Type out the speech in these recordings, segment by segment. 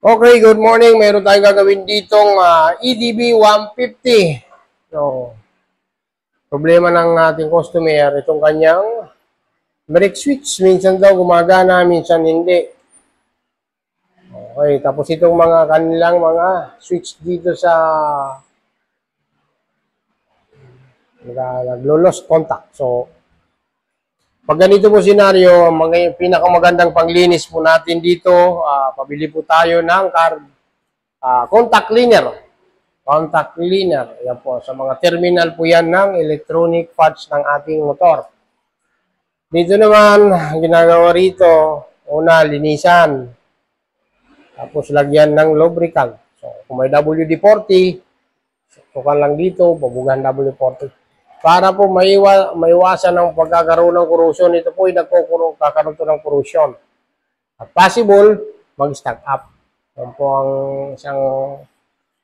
Okay, good morning. Meron tayong gagawin ditong EDB 150. So, problema ng ating customer, itong kanyang brake switch. Minsan daw gumagana, minsan hindi. Okay, tapos itong mga kanilang mga switch dito sa naglo-lost contact. So, pag ganito po senaryo, pinakamagandang panglinis po natin dito, pabili po tayo ng contact cleaner. Contact cleaner. Yan po. Sa mga terminal po yan ng electronic parts ng ating motor. Dito naman, ginagawa rito, una, linisan. Tapos lagyan ng lubricant. So, kung may WD-40, sukan lang dito, pabugan WD-40. Para po maiwasan ng pagkakaroon ng corrosion, ito po ay kakaroon ng corrosion. At possible, mag-stack up. Yan po ang isang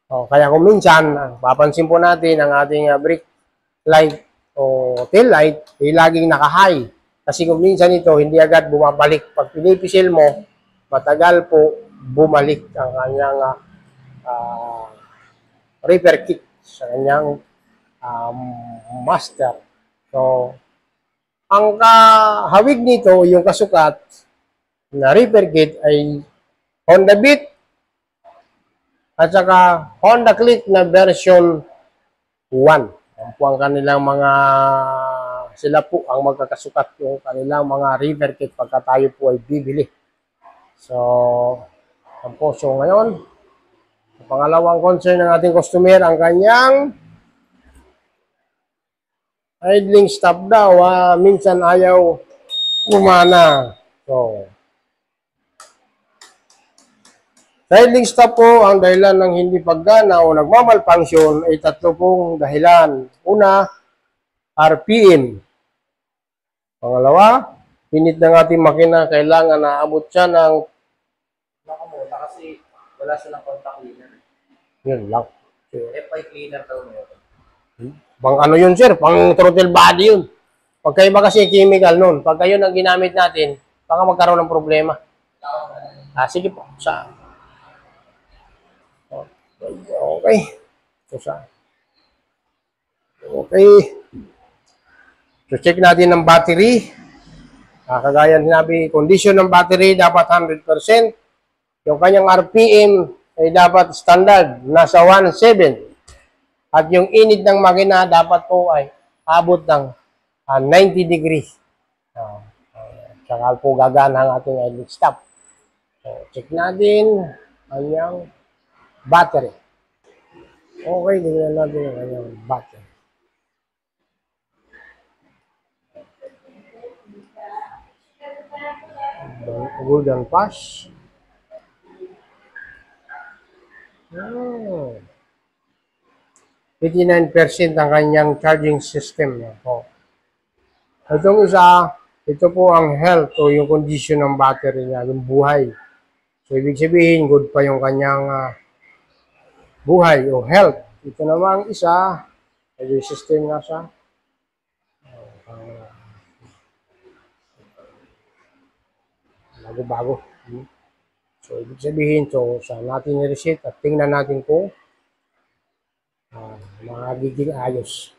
kaya kung minsan, papansin po natin ang ating brake light o tail light ay laging naka-high. Kasi kung minsan ito, hindi agad bumabalik. Pag pinipisil mo, matagal po bumalik ang kanyang repair kit sa kanyang master. So, ang kahawig nito, yung kasukat na repair kit ay Honda Beat at saka Honda Click na version 1. Yan po ang kanilang sila po ang magkakasukat yung kanilang mga repair kit pagka tayo po ay bibili. So, yan po. So, ngayon, pangalawang concern ng ating customer, ang kanyang idling stop daw. Minsan ayaw umana. So, idling stop po, ang dahilan ng hindi paggana o nagmamalfunction ay tatlo pong dahilan. Una, RPM. Pangalawa, pinit ng ating makina, kailangan naabot siya ng Nakamuna kasi wala silang contact cleaner. yun lang. FI cleaner daw meron. Pang ano yun, sir? Pang throttle body yun. Pagkaiba kasi chemical nun. Pagka yun ang ginamit natin, baka magkaroon ng problema. Sige po. Okay. Okay. So, check natin ng battery. Kagaya sinabi, condition ng battery dapat 100%. Yung kanyang RPM ay dapat standard, nasa 1.7. At yung init ng makina dapat po ay abot ng 90 degrees. Saka po gagana ang ating idling stop. So, check natin ang kanyang battery. Okay, tingnan natin ang kanyang battery. Golden pass. 89% ang kanyang charging system. Itong isa, ito po ang health o yung condition ng battery niya, yung buhay. So, ibig sabihin, good pa yung kanyang buhay o health. Ito namang isa, yung system na siya. Bago-bago. So, ibig sabihin, sa natin i-reset at tingnan natin kung magiging ayos.